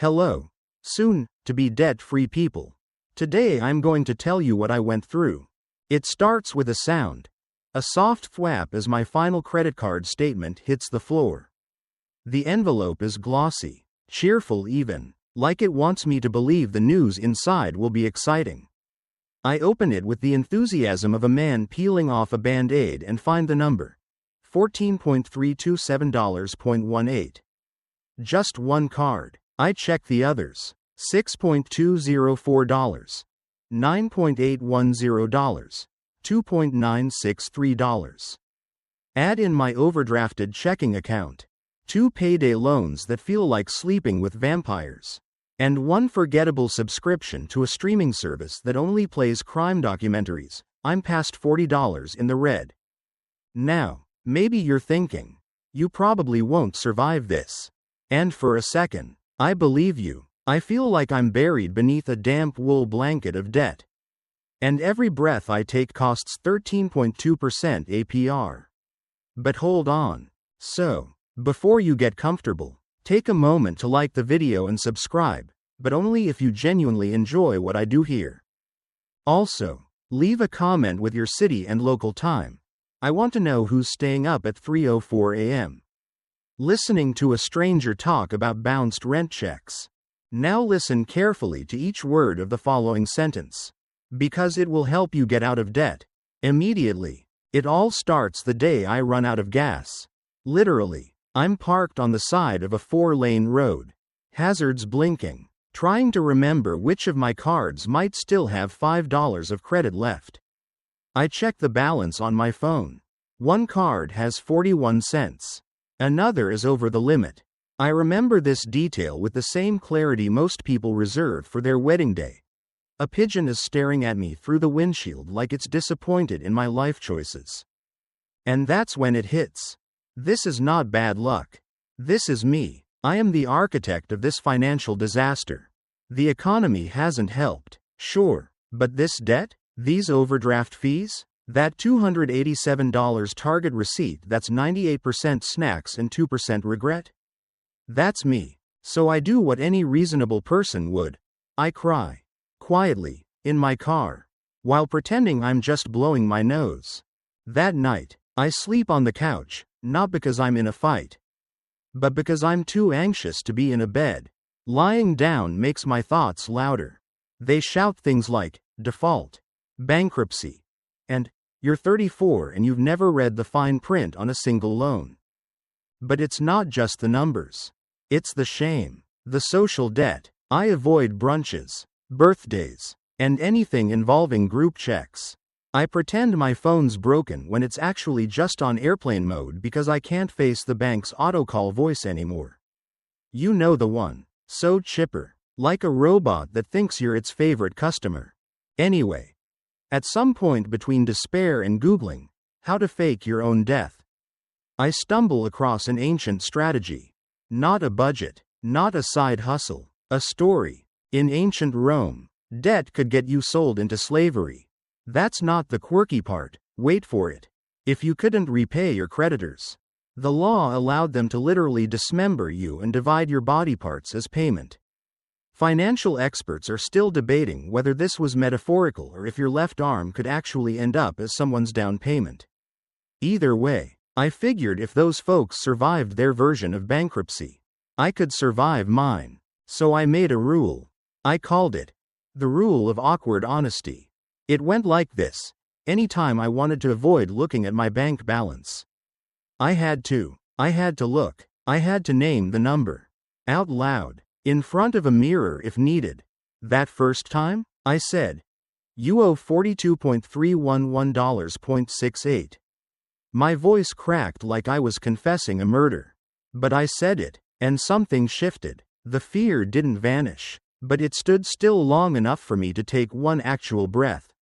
Hello, soon to be debt-free people. Today I'm going to tell you what I went through. It starts with a sound. A soft thwap as my final credit card statement hits the floor. The envelope is glossy, cheerful even, like it wants me to believe the news inside will be exciting. I open it with the enthusiasm of a man peeling off a Band-Aid and find the number. $14.327.18. Just one card. I check the others. $6.204. $9.810. $2.963. Add in my overdrafted checking account. 2 payday loans that feel like sleeping with vampires. And one forgettable subscription to a streaming service that only plays crime documentaries. I'm past $40 in the red. Now, maybe you're thinking, you probably won't survive this. And for a second, I believe you. I feel like I'm buried beneath a damp wool blanket of debt. And every breath I take costs 13.2% APR. But hold on. So, before you get comfortable, take a moment to like the video and subscribe, but only if you genuinely enjoy what I do here. Also, leave a comment with your city and local time. I want to know who's staying up at 3:04 a.m. listening to a stranger talk about bounced rent checks. Now listen carefully to each word of the following sentence, because it will help you get out of debt immediately. It all starts the day I run out of gas. Literally, I'm parked on the side of a 4-lane road, hazards blinking, trying to remember which of my cards might still have $5 of credit left. I check the balance on my phone. One card has 41 cents. Another is over the limit. I remember this detail with the same clarity most people reserve for their wedding day. A pigeon is staring at me through the windshield like it's disappointed in my life choices. And that's when it hits. This is not bad luck. This is me. I am the architect of this financial disaster. The economy hasn't helped, sure, but this debt? These overdraft fees? That $287 Target receipt that's 98% snacks and 2% regret? That's me. So I do what any reasonable person would. I cry. Quietly, in my car. While pretending I'm just blowing my nose. That night, I sleep on the couch, not because I'm in a fight, but because I'm too anxious to be in a bed. Lying down makes my thoughts louder. They shout things like, default, bankruptcy, and, you're 34 and you've never read the fine print on a single loan. But it's not just the numbers. It's the shame, the social debt. I avoid brunches, birthdays, and anything involving group checks. I pretend my phone's broken when it's actually just on airplane mode because I can't face the bank's autocall voice anymore. You know the one. So chipper. Like a robot that thinks you're its favorite customer. Anyway. At some point between despair and Googling how to fake your own death, I stumble across an ancient strategy. Not a budget. Not a side hustle. A story. In ancient Rome, debt could get you sold into slavery. That's not the quirky part. Wait for it. If you couldn't repay your creditors, the law allowed them to literally dismember you and divide your body parts as payment. Financial experts are still debating whether this was metaphorical or if your left arm could actually end up as someone's down payment. Either way, I figured if those folks survived their version of bankruptcy, I could survive mine. So I made a rule. I called it the rule of awkward honesty. It went like this. Anytime I wanted to avoid looking at my bank balance, I had to look. I had to name the number. Out loud. In front of a mirror if needed. That first time, I said, you owe $42.311.68. My voice cracked like I was confessing a murder. But I said it, and something shifted. The fear didn't vanish, but it stood still long enough for me to take one actual breath.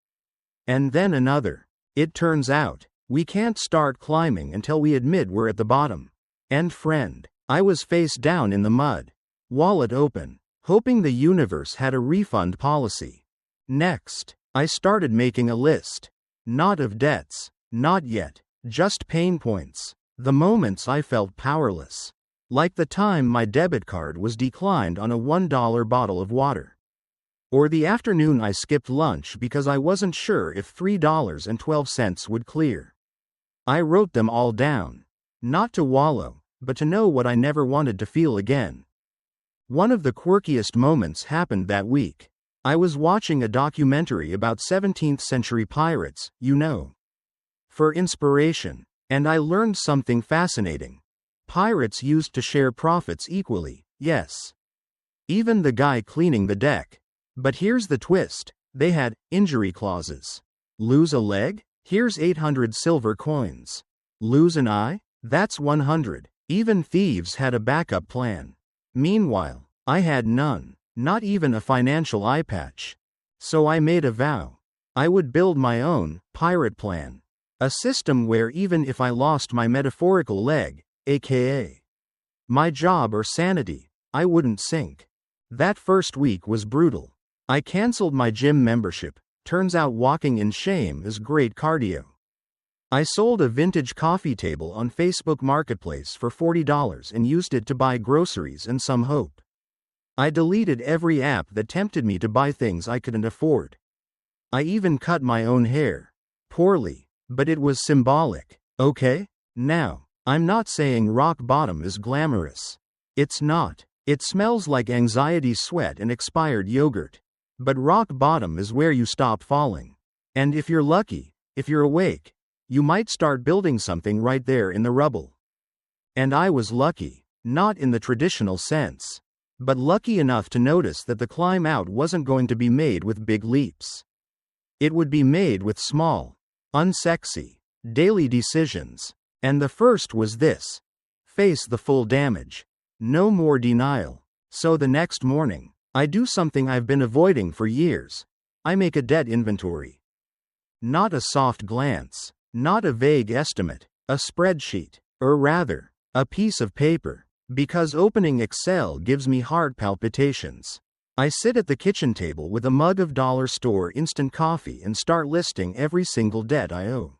And then another. It turns out, we can't start climbing until we admit we're at the bottom. And friend, I was face down in the mud. Wallet open, hoping the universe had a refund policy. Next, I started making a list. Not of debts, not yet, just pain points. The moments I felt powerless. Like the time my debit card was declined on a $1 bottle of water. Or the afternoon I skipped lunch because I wasn't sure if $3.12 would clear. I wrote them all down. Not to wallow, but to know what I never wanted to feel again. One of the quirkiest moments happened that week. I was watching a documentary about 17th century pirates, for inspiration, and I learned something fascinating. Pirates used to share profits equally, yes. Even the guy cleaning the deck. But here's the twist, they had injury clauses. Lose a leg? Here's 800 silver coins. Lose an eye? That's 100. Even thieves had a backup plan. Meanwhile, I had none, not even a financial eye patch. So I made a vow. I would build my own pirate plan. A system where even if I lost my metaphorical leg, aka my job or sanity, I wouldn't sink. That first week was brutal. I canceled my gym membership. Turns out walking in shame is great cardio. I sold a vintage coffee table on Facebook Marketplace for $40 and used it to buy groceries and some hope. I deleted every app that tempted me to buy things I couldn't afford. I even cut my own hair. Poorly, but it was symbolic, okay? Now, I'm not saying rock bottom is glamorous. It's not. It smells like anxiety sweat and expired yogurt. But rock bottom is where you stop falling. And if you're lucky, if you're awake, you might start building something right there in the rubble. And I was lucky, not in the traditional sense, but lucky enough to notice that the climb out wasn't going to be made with big leaps. It would be made with small, unsexy, daily decisions. And the first was this: face the full damage. No more denial. So the next morning, I do something I've been avoiding for years. I make a debt inventory. Not a soft glance, not a vague estimate, a spreadsheet, or rather, a piece of paper, because opening Excel gives me heart palpitations. I sit at the kitchen table with a mug of dollar store instant coffee and start listing every single debt I owe.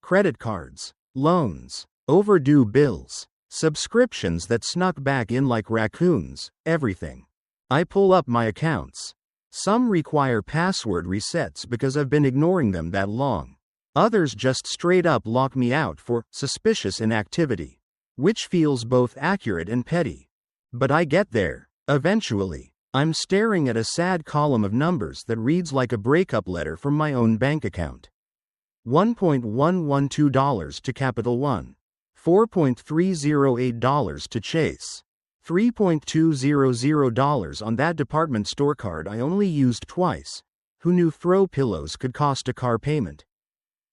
Credit cards, loans, overdue bills, subscriptions that snuck back in like raccoons, everything. I pull up my accounts. Some require password resets because I've been ignoring them that long. Others just straight up lock me out for suspicious inactivity, which feels both accurate and petty. But I get there, eventually. I'm staring at a sad column of numbers that reads like a breakup letter from my own bank account. $1.112 to Capital One. $4.308 to Chase. $3.200 on that department store card I only used twice. Who knew throw pillows could cost a car payment?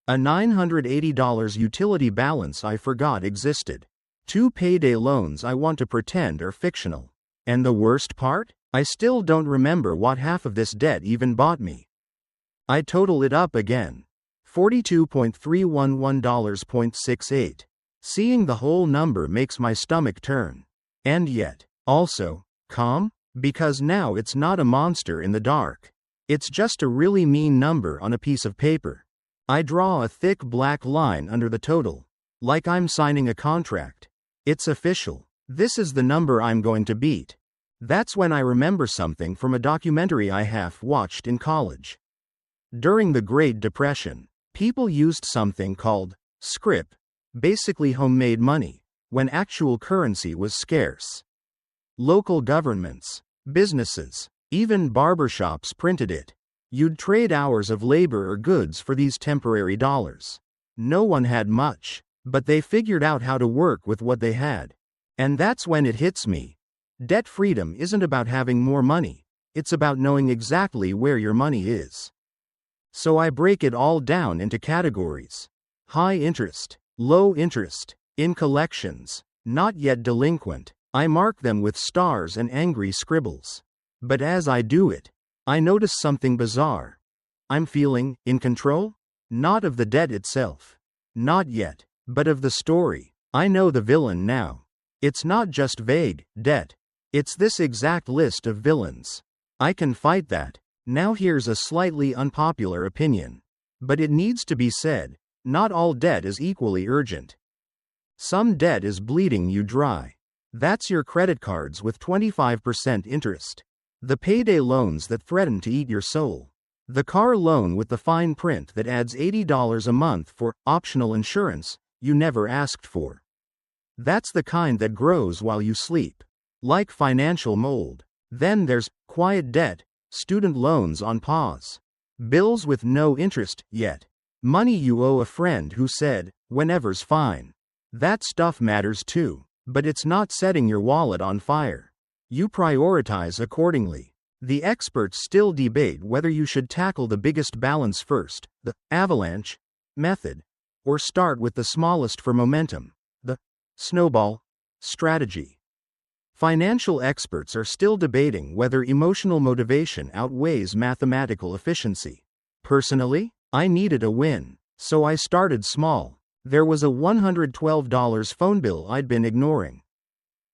A $980 utility balance I forgot existed. 2 payday loans I want to pretend are fictional. And the worst part? I still don't remember what half of this debt even bought me. I total it up again. $42.311.68. Seeing the whole number makes my stomach turn. And yet, also, calm? Because now it's not a monster in the dark. It's just a really mean number on a piece of paper. I draw a thick black line under the total. Like I'm signing a contract. It's official. This is the number I'm going to beat. That's when I remember something from a documentary I half-watched in college. During the Great Depression, people used something called scrip, basically homemade money, when actual currency was scarce. Local governments, businesses, even barbershops printed it. You'd trade hours of labor or goods for these temporary dollars. No one had much, but they figured out how to work with what they had. And that's when it hits me. Debt freedom isn't about having more money, it's about knowing exactly where your money is. So I break it all down into categories. High interest, low interest, in collections, not yet delinquent. I mark them with stars and angry scribbles. But as I do it, I notice something bizarre. I'm feeling in control? Not of the debt itself. Not yet, but of the story. I know the villain now. It's not just vague debt. It's this exact list of villains. I can fight that. Now here's a slightly unpopular opinion. But it needs to be said, not all debt is equally urgent. Some debt is bleeding you dry. That's your credit cards with 25% interest. The payday loans that threaten to eat your soul. The car loan with the fine print that adds $80 a month for optional insurance you never asked for. That's the kind that grows while you sleep. Like financial mold. Then there's quiet debt, student loans on pause. Bills with no interest yet. Money you owe a friend who said, whenever's fine. That stuff matters too, but it's not setting your wallet on fire. You prioritize accordingly. The experts still debate whether you should tackle the biggest balance first, the avalanche method, or start with the smallest for momentum, the snowball strategy. Financial experts are still debating whether emotional motivation outweighs mathematical efficiency. Personally, I needed a win, so I started small. There was a $112 phone bill I'd been ignoring.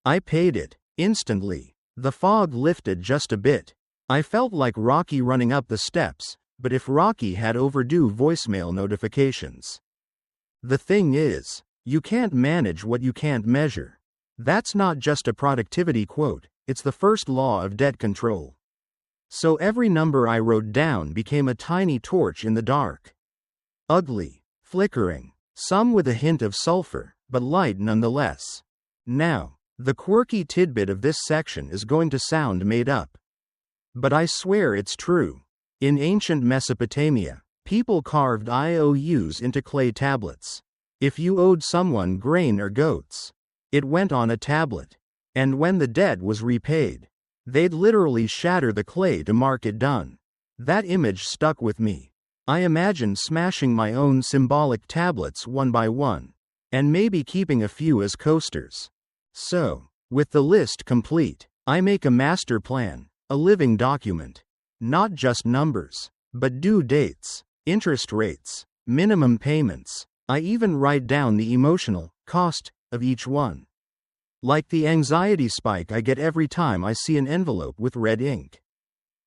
I paid it instantly. The fog lifted just a bit. I felt like Rocky running up the steps, but if Rocky had overdue voicemail notifications. The thing is, you can't manage what you can't measure. That's not just a productivity quote, it's the first law of debt control. So every number I wrote down became a tiny torch in the dark. Ugly, flickering, some with a hint of sulfur, but light nonetheless. Now, the quirky tidbit of this section is going to sound made up. But I swear it's true. In ancient Mesopotamia, people carved IOUs into clay tablets. If you owed someone grain or goats, it went on a tablet. And when the debt was repaid, they'd literally shatter the clay to mark it done. That image stuck with me. I imagined smashing my own symbolic tablets one by one, and maybe keeping a few as coasters. So, with the list complete, I make a master plan, a living document. Not just numbers, but due dates, interest rates, minimum payments. I even write down the emotional cost of each one. Like the anxiety spike I get every time I see an envelope with red ink.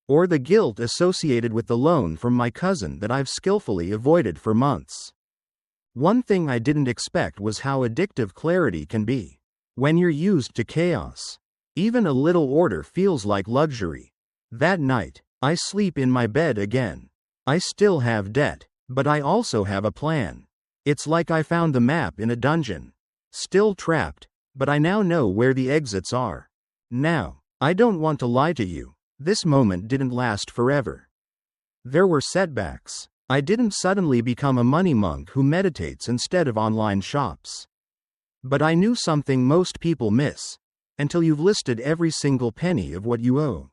Or the guilt associated with the loan from my cousin that I've skillfully avoided for months. One thing I didn't expect was how addictive clarity can be. When you're used to chaos, even a little order feels like luxury. That night, I sleep in my bed again. I still have debt, but I also have a plan. It's like I found the map in a dungeon. Still trapped, but I now know where the exits are. Now, I don't want to lie to you. This moment didn't last forever. There were setbacks. I didn't suddenly become a money monk who meditates instead of online shops. But I knew something most people miss. Until you've listed every single penny of what you owe.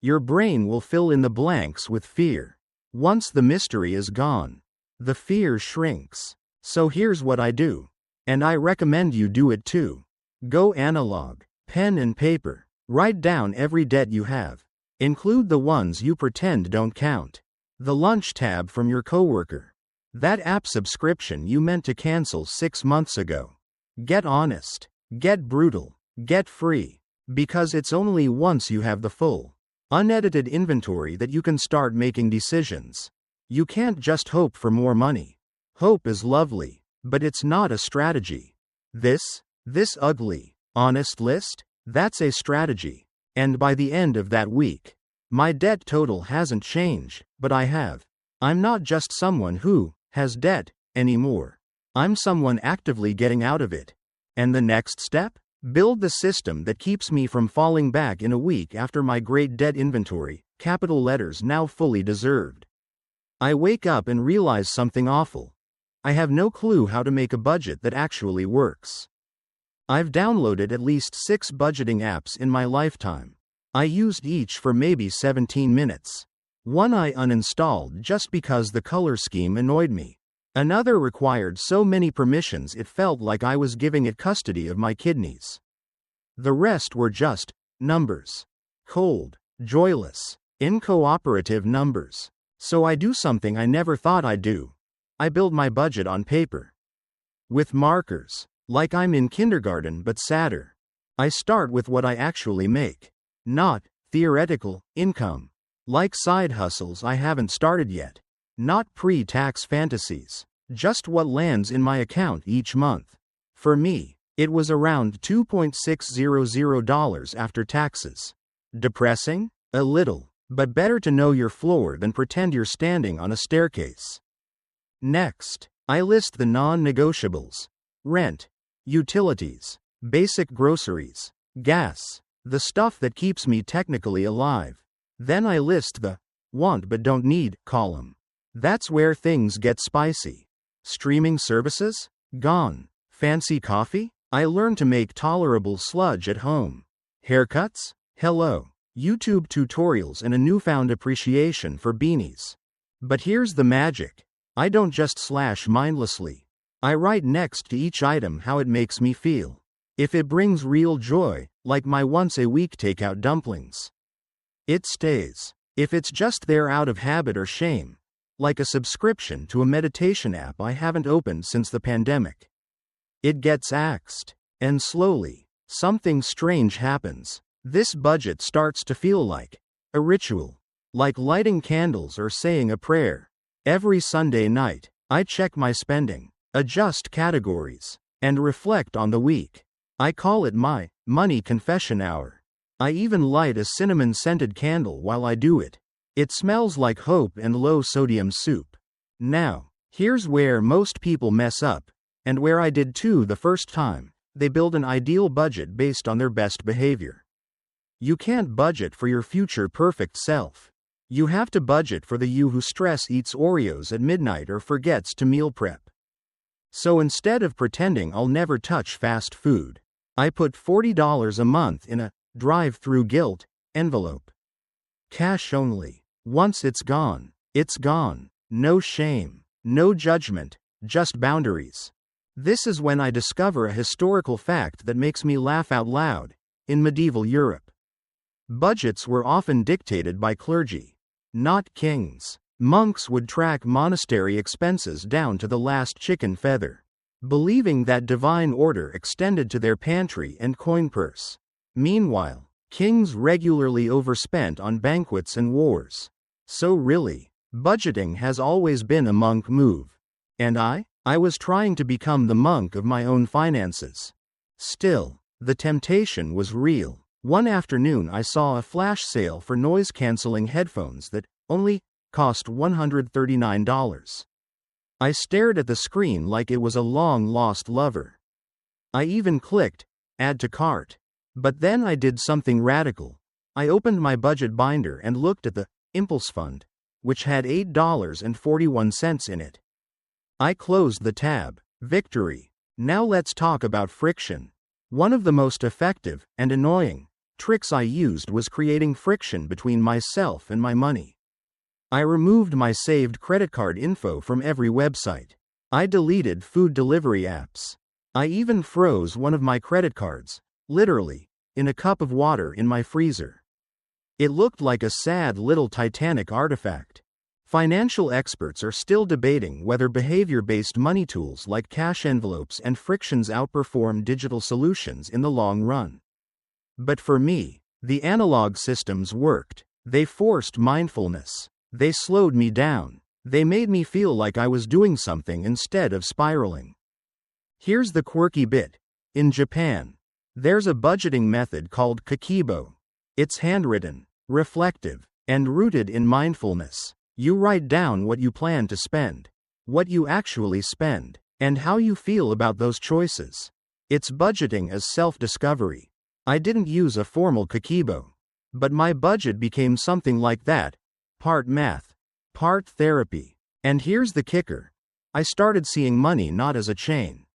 Your brain will fill in the blanks with fear. Once the mystery is gone, the fear shrinks. So here's what I do. And I recommend you do it too. Go analog, pen and paper. Write down every debt you have. Include the ones you pretend don't count. The lunch tab from your coworker. That app subscription you meant to cancel 6 months ago. Get honest. Get brutal. Get free. Because it's only once you have the full, unedited inventory that you can start making decisions. You can't just hope for more money. Hope is lovely, but it's not a strategy. This ugly, honest list, that's a strategy. And by the end of that week, my debt total hasn't changed, but I have. I'm not just someone who has debt anymore. I'm someone actively getting out of it. And the next step? Build the system that keeps me from falling back in a week after my great debt inventory, capital letters now fully deserved. I wake up and realize something awful. I have no clue how to make a budget that actually works. I've downloaded at least 6 budgeting apps in my lifetime. I used each for maybe 17 minutes. One I uninstalled just because the color scheme annoyed me. Another required so many permissions it felt like I was giving it custody of my kidneys. The rest were just numbers. Cold, joyless, incooperative numbers. So I do something I never thought I'd do. I build my budget on paper. With markers, like I'm in kindergarten but sadder. I start with what I actually make. Not theoretical income. Like side hustles I haven't started yet. Not pre-tax fantasies. Just what lands in my account each month. For me, It was around $2,600 after taxes. Depressing? A little, but better to know your floor than pretend you're standing on a staircase. Next, I list the non-negotiables: rent, utilities, basic groceries, gas, the stuff that keeps me technically alive. Then I list the want but don't need column. That's where things get spicy. Streaming services? Gone. Fancy coffee? I learned to make tolerable sludge at home. Haircuts? Hello. YouTube tutorials and a newfound appreciation for beanies. But here's the magic. I don't just slash mindlessly. I write next to each item how it makes me feel. If it brings real joy, like my once-a-week takeout dumplings, it stays. If it's just there out of habit or shame, like a subscription to a meditation app I haven't opened since the pandemic, it gets axed. And slowly, something strange happens. This budget starts to feel like a ritual, like lighting candles or saying a prayer. Every Sunday night, I check my spending, adjust categories, and reflect on the week. I call it my money confession hour. I even light a cinnamon-scented candle while I do it. It smells like hope and low-sodium soup. Now, here's where most people mess up, and where I did too the first time. They build an ideal budget based on their best behavior. You can't budget for your future perfect self. You have to budget for the you who stress eats Oreos at midnight or forgets to meal prep. So instead of pretending I'll never touch fast food, I put $40 a month in a drive-through guilt envelope. Cash only. Once it's gone, it's gone. No shame, no judgment, just boundaries. This is when I discover a historical fact that makes me laugh out loud. In medieval Europe, budgets were often dictated by clergy, not kings. Monks would track monastery expenses down to the last chicken feather, believing that divine order extended to their pantry and coin purse. Meanwhile, kings regularly overspent on banquets and wars. So really, budgeting has always been a monk move. And I was trying to become the monk of my own finances. Still, the temptation was real. One afternoon I saw a flash sale for noise-canceling headphones that only cost $139. I stared at the screen like it was a long-lost lover. I even clicked add to cart. But then I did something radical. I opened my budget binder and looked at the impulse fund, which had $8.41 in it. I closed the tab. Victory. Now let's talk about friction. One of the most effective and annoying tricks I used was creating friction between myself and my money. I removed my saved credit card info from every website. I deleted food delivery apps. I even froze one of my credit cards, literally, in a cup of water in my freezer. It looked like a sad little Titanic artifact. Financial experts are still debating whether behavior-based money tools like cash envelopes and frictions outperform digital solutions in the long run. But for me, the analog systems worked. They forced mindfulness. They slowed me down. They made me feel like I was doing something instead of spiraling. Here's the quirky bit. In Japan, there's a budgeting method called Kakeibo. It's handwritten, reflective, and rooted in mindfulness. You write down what you plan to spend, what you actually spend, and how you feel about those choices. It's budgeting as self-discovery. I didn't use a formal Kakeibo, but my budget became something like that, part math, part therapy. And here's the kicker. I started seeing money not as a chain,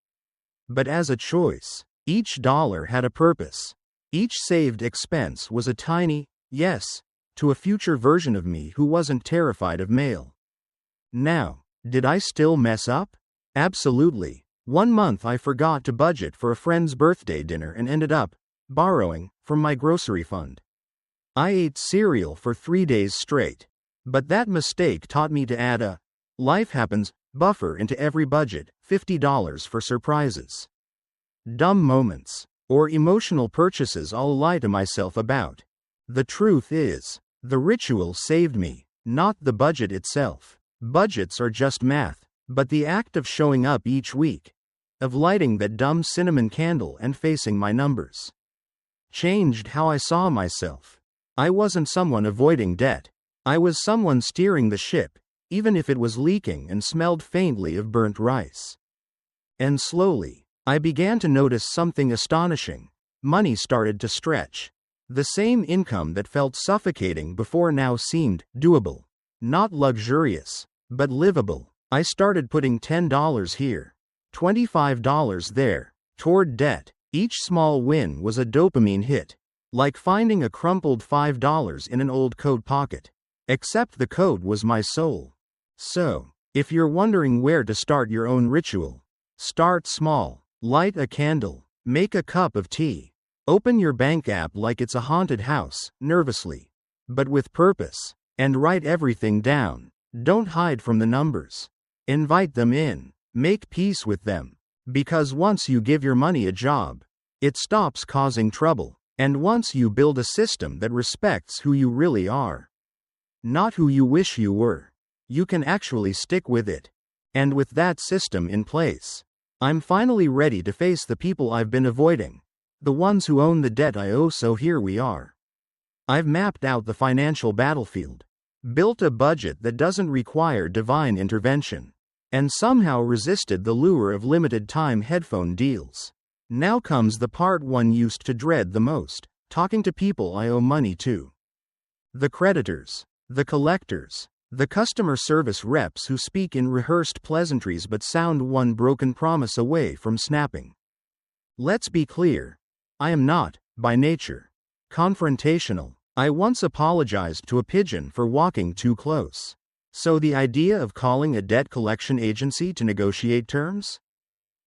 but as a choice. Each dollar had a purpose. Each saved expense was a tiny yes to a future version of me who wasn't terrified of mail. Now, did I still mess up? Absolutely. One month I forgot to budget for a friend's birthday dinner and ended up borrowing from my grocery fund. I ate cereal for 3 days straight. But that mistake taught me to add a life happens buffer into every budget, $50 for surprises, dumb moments, or emotional purchases I'll lie to myself about. The truth is, the ritual saved me, not the budget itself. Budgets are just math, but the act of showing up each week, of lighting that dumb cinnamon candle and facing my numbers. Changed how I saw myself. I wasn't someone avoiding debt. I was someone steering the ship, even if it was leaking and smelled faintly of burnt rice. And slowly, I began to notice something astonishing. Money started to stretch. The same income that felt suffocating before now seemed doable. Not luxurious, but livable. I started putting $10 here, $25 there, toward debt. Each small win was a dopamine hit, like finding a crumpled $5 in an old coat pocket. Except the coat was my soul. So, if you're wondering where to start your own ritual, start small. Light a candle, make a cup of tea, open your bank app like it's a haunted house, nervously, but with purpose, and write everything down. Don't hide from the numbers. Invite them in, make peace with them, because once you give your money a job, it stops causing trouble, and once you build a system that respects who you really are, not who you wish you were, you can actually stick with it. And with that system in place, I'm finally ready to face the people I've been avoiding, the ones who own the debt I owe. So here we are. I've mapped out the financial battlefield, built a budget that doesn't require divine intervention, and somehow resisted the lure of limited-time headphone deals. Now comes the part one used to dread the most, talking to people I owe money to. The creditors, the collectors, the customer service reps who speak in rehearsed pleasantries but sound one broken promise away from snapping. Let's be clear. I am not, by nature, confrontational. I once apologized to a pigeon for walking too close. So the idea of calling a debt collection agency to negotiate terms?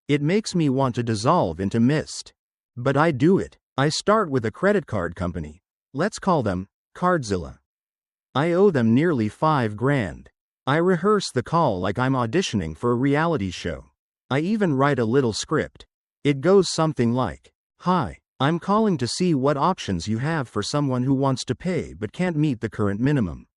It makes me want to dissolve into mist. But I do it. I start with a credit card company. Let's call them Cardzilla. I owe them nearly $5,000. I rehearse the call like I'm auditioning for a reality show. I even write a little script. It goes something like, "Hi, I'm calling to see what options you have for someone who wants to pay but can't meet the current minimum."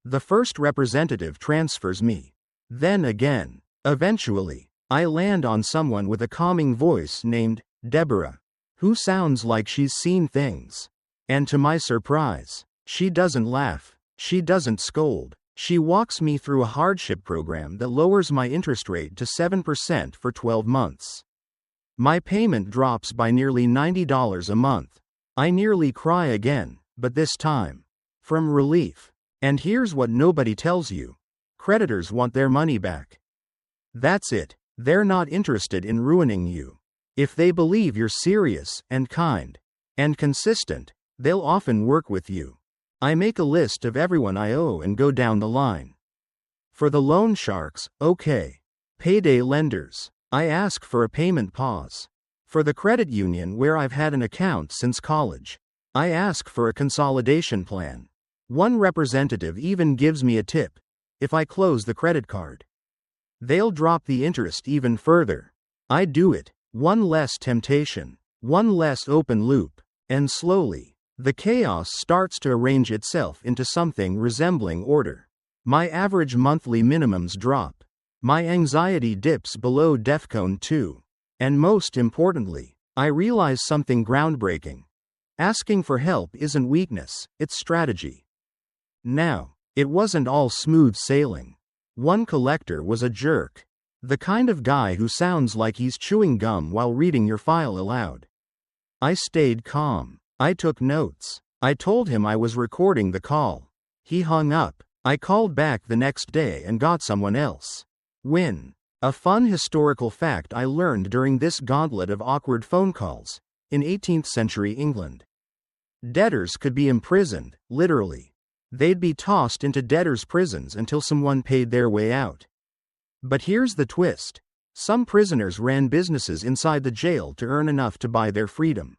The first representative transfers me. Then again. Eventually, I land on someone with a calming voice named Deborah, who sounds like she's seen things. And to my surprise, she doesn't laugh. She doesn't scold. She walks me through a hardship program that lowers my interest rate to 7% for 12 months. My payment drops by nearly $90 a month. I nearly cry again, but this time, from relief. And here's what nobody tells you. Creditors want their money back. That's it. They're not interested in ruining you. If they believe you're serious and kind and consistent, they'll often work with you. I make a list of everyone I owe and go down the line. For the loan sharks, okay. Payday lenders, I ask for a payment pause. For the credit union where I've had an account since college, I ask for a consolidation plan. One representative even gives me a tip if I close the credit card. They'll drop the interest even further. I do it. One less temptation, one less open loop, and slowly, the chaos starts to arrange itself into something resembling order. My average monthly minimums drop. My anxiety dips below DEFCON 2. And most importantly, I realize something groundbreaking. Asking for help isn't weakness, it's strategy. Now, it wasn't all smooth sailing. One collector was a jerk. The kind of guy who sounds like he's chewing gum while reading your file aloud. I stayed calm. I took notes. I told him I was recording the call. He hung up. I called back the next day and got someone else. Win. A fun historical fact I learned during this gauntlet of awkward phone calls. In 18th century England, debtors could be imprisoned, literally. They'd be tossed into debtors' prisons until someone paid their way out. But here's the twist. Some prisoners ran businesses inside the jail to earn enough to buy their freedom.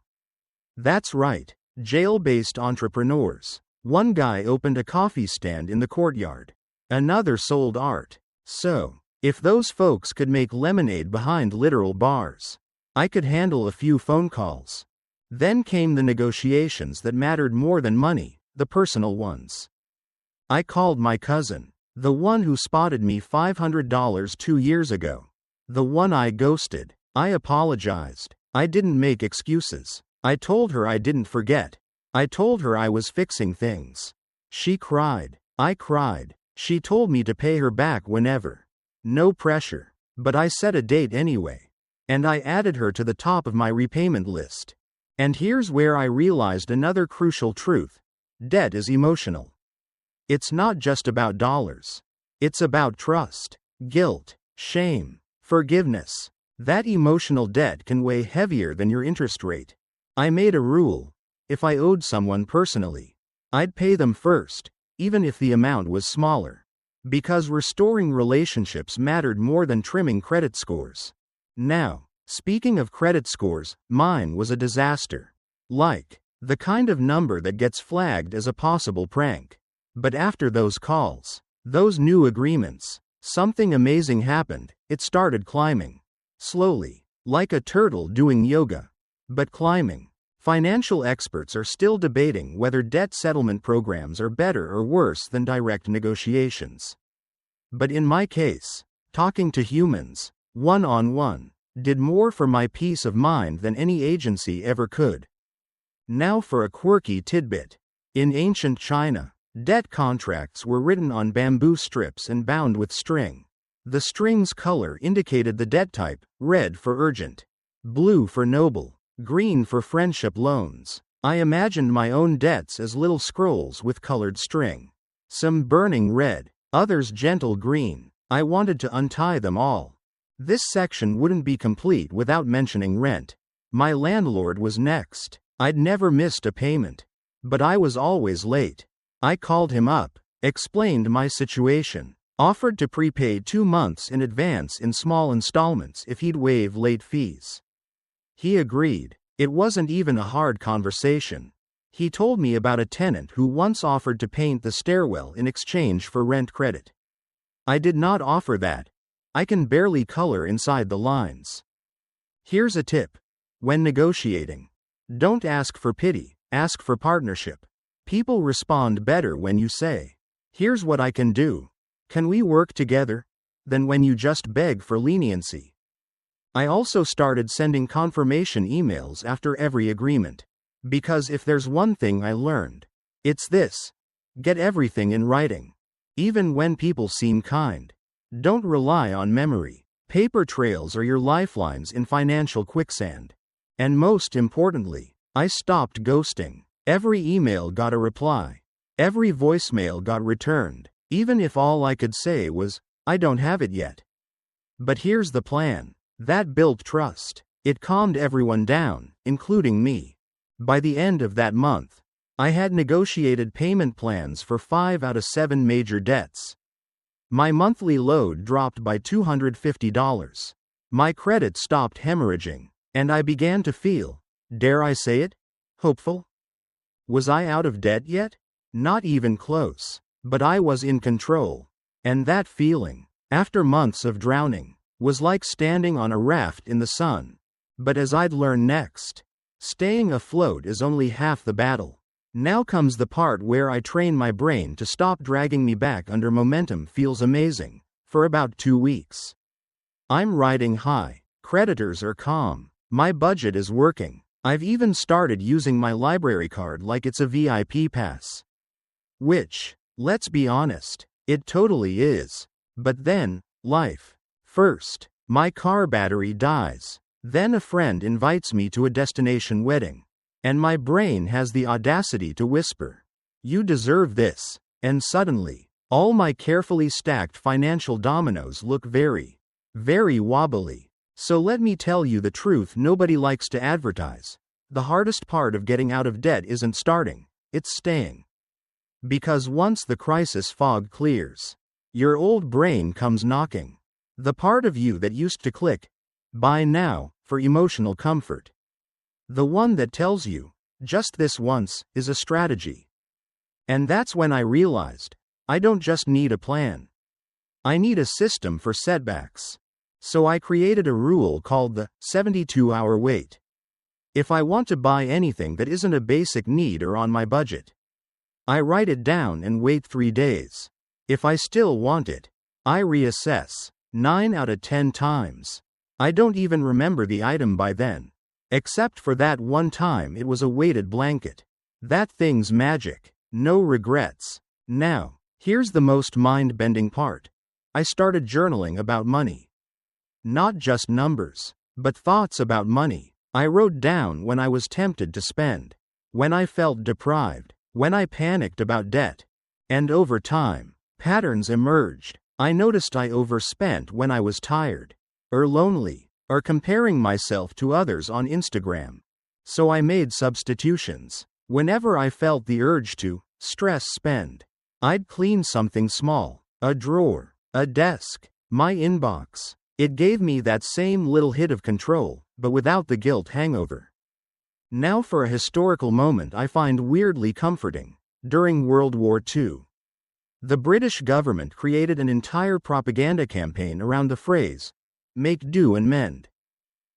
That's right, jail-based entrepreneurs. One guy opened a coffee stand in the courtyard. Another sold art. So, if those folks could make lemonade behind literal bars, I could handle a few phone calls. Then came the negotiations that mattered more than money, the personal ones. I called my cousin, the one who spotted me $500 2 years ago. The one I ghosted. I apologized. I didn't make excuses. I told her I didn't forget. I told her I was fixing things. She cried. I cried. She told me to pay her back whenever. No pressure. But I set a date anyway. And I added her to the top of my repayment list. And here's where I realized another crucial truth. Debt is emotional. It's not just about dollars. It's about trust, guilt, shame, forgiveness. That emotional debt can weigh heavier than your interest rate. I made a rule. If I owed someone personally, I'd pay them first, even if the amount was smaller. Because restoring relationships mattered more than trimming credit scores. Now, speaking of credit scores, mine was a disaster. Like, the kind of number that gets flagged as a possible prank. But after those calls, those new agreements, something amazing happened. It started climbing. Slowly, like a turtle doing yoga. But climbing. Financial experts are still debating whether debt settlement programs are better or worse than direct negotiations. But in my case, talking to humans, one-on-one, did more for my peace of mind than any agency ever could. Now for a quirky tidbit. In ancient China, debt contracts were written on bamboo strips and bound with string. The string's color indicated the debt type: red for urgent, blue for noble, green for friendship loans. I imagined my own debts as little scrolls with colored string. Some burning red, others gentle green. I wanted to untie them all. This section wouldn't be complete without mentioning rent. My landlord was next. I'd never missed a payment. But I was always late. I called him up, explained my situation, offered to prepay 2 months in advance in small installments if he'd waive late fees. He agreed. It wasn't even a hard conversation. He told me about a tenant who once offered to paint the stairwell in exchange for rent credit. I did not offer that. I can barely color inside the lines. Here's a tip. When negotiating, don't ask for pity, ask for partnership. People respond better when you say, "Here's what I can do. Can we work together?" than when you just beg for leniency. I also started sending confirmation emails after every agreement. Because if there's one thing I learned, it's this. Get everything in writing. Even when people seem kind. Don't rely on memory. Paper trails are your lifelines in financial quicksand. And most importantly, I stopped ghosting. Every email got a reply. Every voicemail got returned, even if all I could say was, "I don't have it yet." But here's the plan. That built trust. It calmed everyone down, including me. By the end of that month, I had negotiated payment plans for 5 out of 7 major debts. My monthly load dropped by $250. My credit stopped hemorrhaging, and I began to feel, dare I say it, hopeful? Was I out of debt yet? Not even close. But I was in control. And that feeling, after months of drowning, was like standing on a raft in the sun. But as I'd learn next, staying afloat is only half the battle. Now comes the part where I train my brain to stop dragging me back under momentum. Feels amazing. For about 2 weeks. I'm riding high. Creditors are calm. My budget is working. I've even started using my library card like it's a VIP pass. Which, let's be honest, it totally is. But then, life. First, my car battery dies. Then a friend invites me to a destination wedding. And my brain has the audacity to whisper, "You deserve this." And suddenly, all my carefully stacked financial dominoes look very, very wobbly. So let me tell you the truth nobody likes to advertise. The hardest part of getting out of debt isn't starting, it's staying. Because once the crisis fog clears, your old brain comes knocking. The part of you that used to click, "Buy now," for emotional comfort. The one that tells you, "Just this once," is a strategy. And that's when I realized, I don't just need a plan. I need a system for setbacks. So I created a rule called the 72-hour wait. If I want to buy anything that isn't a basic need or on my budget, I write it down and wait 3 days. If I still want it, I reassess. 9 out of 10 times, I don't even remember the item by then. Except for that one time it was a weighted blanket. That thing's magic. No regrets. Now, here's the most mind-bending part. I started journaling about money. Not just numbers, but thoughts about money. I wrote down when I was tempted to spend, when I felt deprived, when I panicked about debt. And over time, patterns emerged. I noticed I overspent when I was tired, or lonely, or comparing myself to others on Instagram. So I made substitutions. Whenever I felt the urge to spend, I'd clean something small, a drawer, a desk, my inbox. It gave me that same little hit of control, but without the guilt hangover. Now for a historical moment I find weirdly comforting. During World War II, the British government created an entire propaganda campaign around the phrase, "make do and mend."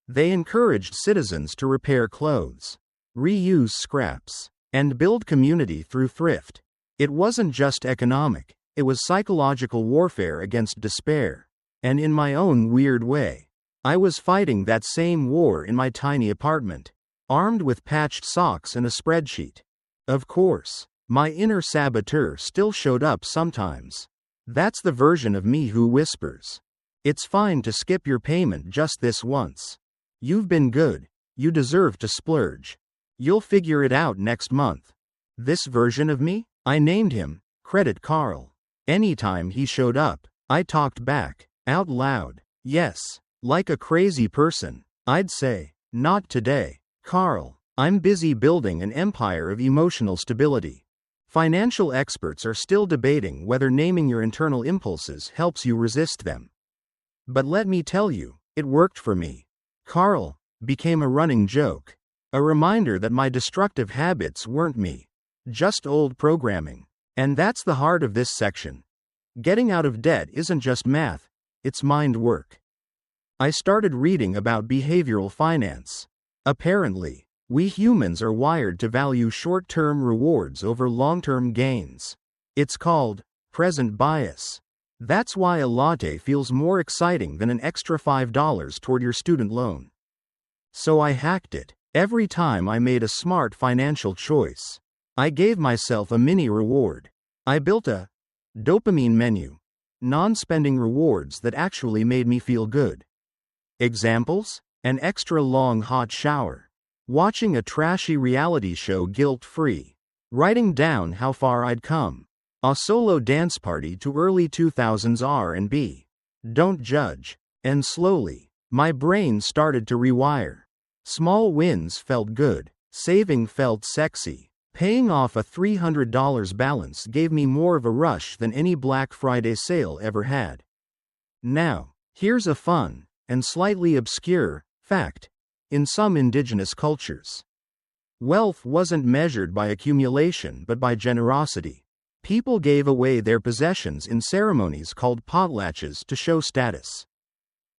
They encouraged citizens to repair clothes, reuse scraps, and build community through thrift. It wasn't just economic, it was psychological warfare against despair. And in my own weird way, I was fighting that same war in my tiny apartment, armed with patched socks and a spreadsheet. Of course, my inner saboteur still showed up sometimes. That's the version of me who whispers, "It's fine to skip your payment just this once. You've been good. You deserve to splurge. You'll figure it out next month." This version of me? I named him Credit Carl. Anytime he showed up, I talked back, out loud. Yes, like a crazy person. I'd say, "Not today, Carl. I'm busy building an empire of emotional stability." Financial experts are still debating whether naming your internal impulses helps you resist them. But let me tell you, it worked for me. Carl became a running joke. A reminder that my destructive habits weren't me, just old programming. And that's the heart of this section. Getting out of debt isn't just math, it's mind work. I started reading about behavioral finance. Apparently, we humans are wired to value short-term rewards over long-term gains. It's called present bias. That's why a latte feels more exciting than an extra $5 toward your student loan. So I hacked it. Every time I made a smart financial choice, I gave myself a mini reward. I built a dopamine menu, non-spending rewards that actually made me feel good. Examples? An extra long hot shower, watching a trashy reality show guilt-free, writing down how far I'd come, a solo dance party to early 2000s R&B. Don't judge. And slowly, my brain started to rewire. Small wins felt good, saving felt sexy, paying off a $300 balance gave me more of a rush than any Black Friday sale ever had. Now, here's a fun, and slightly obscure, fact. In some indigenous cultures, wealth wasn't measured by accumulation but by generosity. People gave away their possessions in ceremonies called potlatches to show status.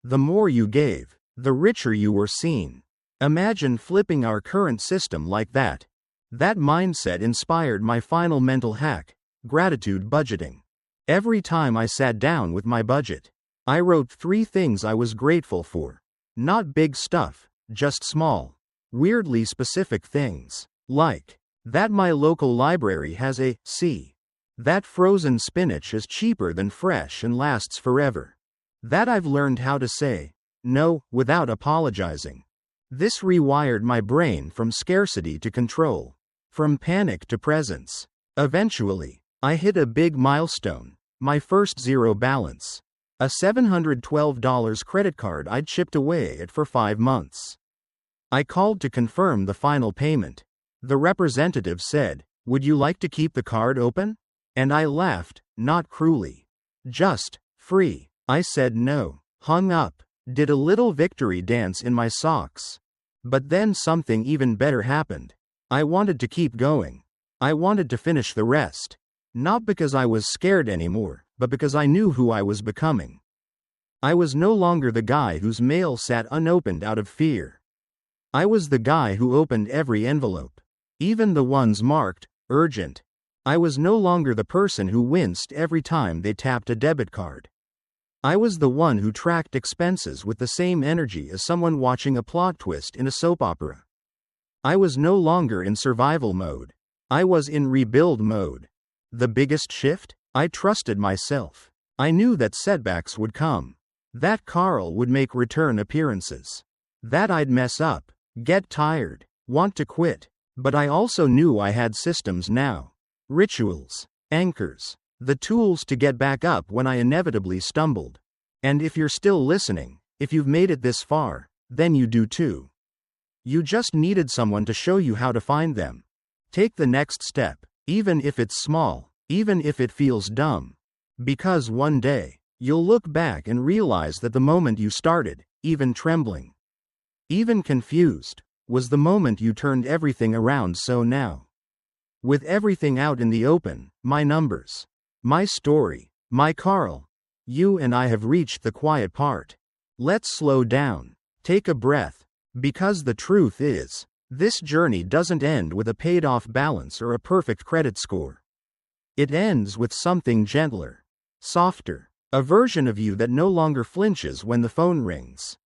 The more you gave, the richer you were seen. Imagine flipping our current system like that. That mindset inspired my final mental hack, gratitude budgeting. Every time I sat down with my budget, I wrote 3 things I was grateful for. Not big stuff, just small, weirdly specific things. Like, that my local library has a C. That frozen spinach is cheaper than fresh and lasts forever. That I've learned how to say no without apologizing. This rewired my brain from scarcity to control, from panic to presence. Eventually, I hit a big milestone, my first zero balance. A $712 credit card I'd chipped away at for 5 months. I called to confirm the final payment. The representative said, "Would you like to keep the card open?" And I laughed, not cruelly. Just, free. I said no, hung up, did a little victory dance in my socks. But then something even better happened. I wanted to keep going. I wanted to finish the rest. Not because I was scared anymore, but because I knew who I was becoming. I was no longer the guy whose mail sat unopened out of fear. I was the guy who opened every envelope, even the ones marked urgent. I was no longer the person who winced every time they tapped a debit card. I was the one who tracked expenses with the same energy as someone watching a plot twist in a soap opera. I was no longer in survival mode. I was in rebuild mode. The biggest shift? I trusted myself. I knew that setbacks would come. That Carl would make return appearances. That I'd mess up, get tired, want to quit. But I also knew I had systems now. Rituals, anchors, the tools to get back up when I inevitably stumbled. And if you're still listening, if you've made it this far, then you do too. You just needed someone to show you how to find them. Take the next step, even if it's small, even if it feels dumb. Because one day, you'll look back and realize that the moment you started, even trembling, even confused, was the moment you turned everything around. So now, with everything out in the open, my numbers, my story, my Carl, you and I have reached the quiet part. Let's slow down, take a breath, because the truth is, this journey doesn't end with a paid-off balance or a perfect credit score. It ends with something gentler, softer, a version of you that no longer flinches when the phone rings.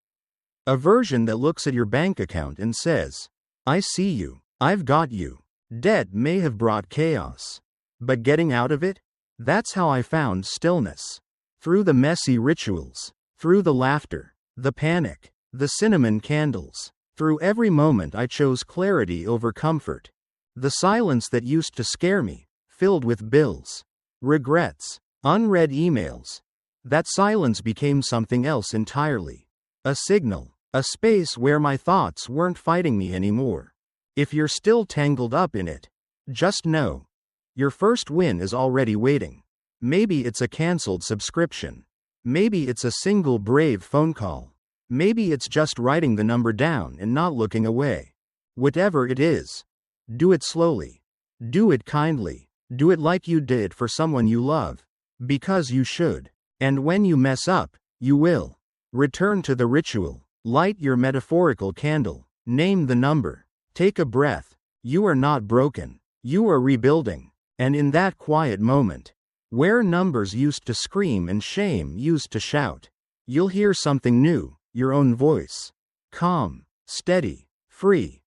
A version that looks at your bank account and says, I see you, I've got you. Debt may have brought chaos, but getting out of it? That's how I found stillness. Through the messy rituals, through the laughter, the panic, the cinnamon candles, through every moment I chose clarity over comfort. The silence that used to scare me, filled with bills, regrets, unread emails. That silence became something else entirely. A signal, a space where my thoughts weren't fighting me anymore. If you're still tangled up in it, just know, your first win is already waiting. Maybe it's a canceled subscription. Maybe it's a single brave phone call. Maybe it's just writing the number down and not looking away. Whatever it is, do it slowly. Do it kindly. Do it like you did for someone you love. Because you should. And when you mess up, you will. Return to the ritual. Light your metaphorical candle. Name the number. Take a breath. You are not broken. You are rebuilding. And in that quiet moment, where numbers used to scream and shame used to shout, you'll hear something new, your own voice. Calm, steady, free.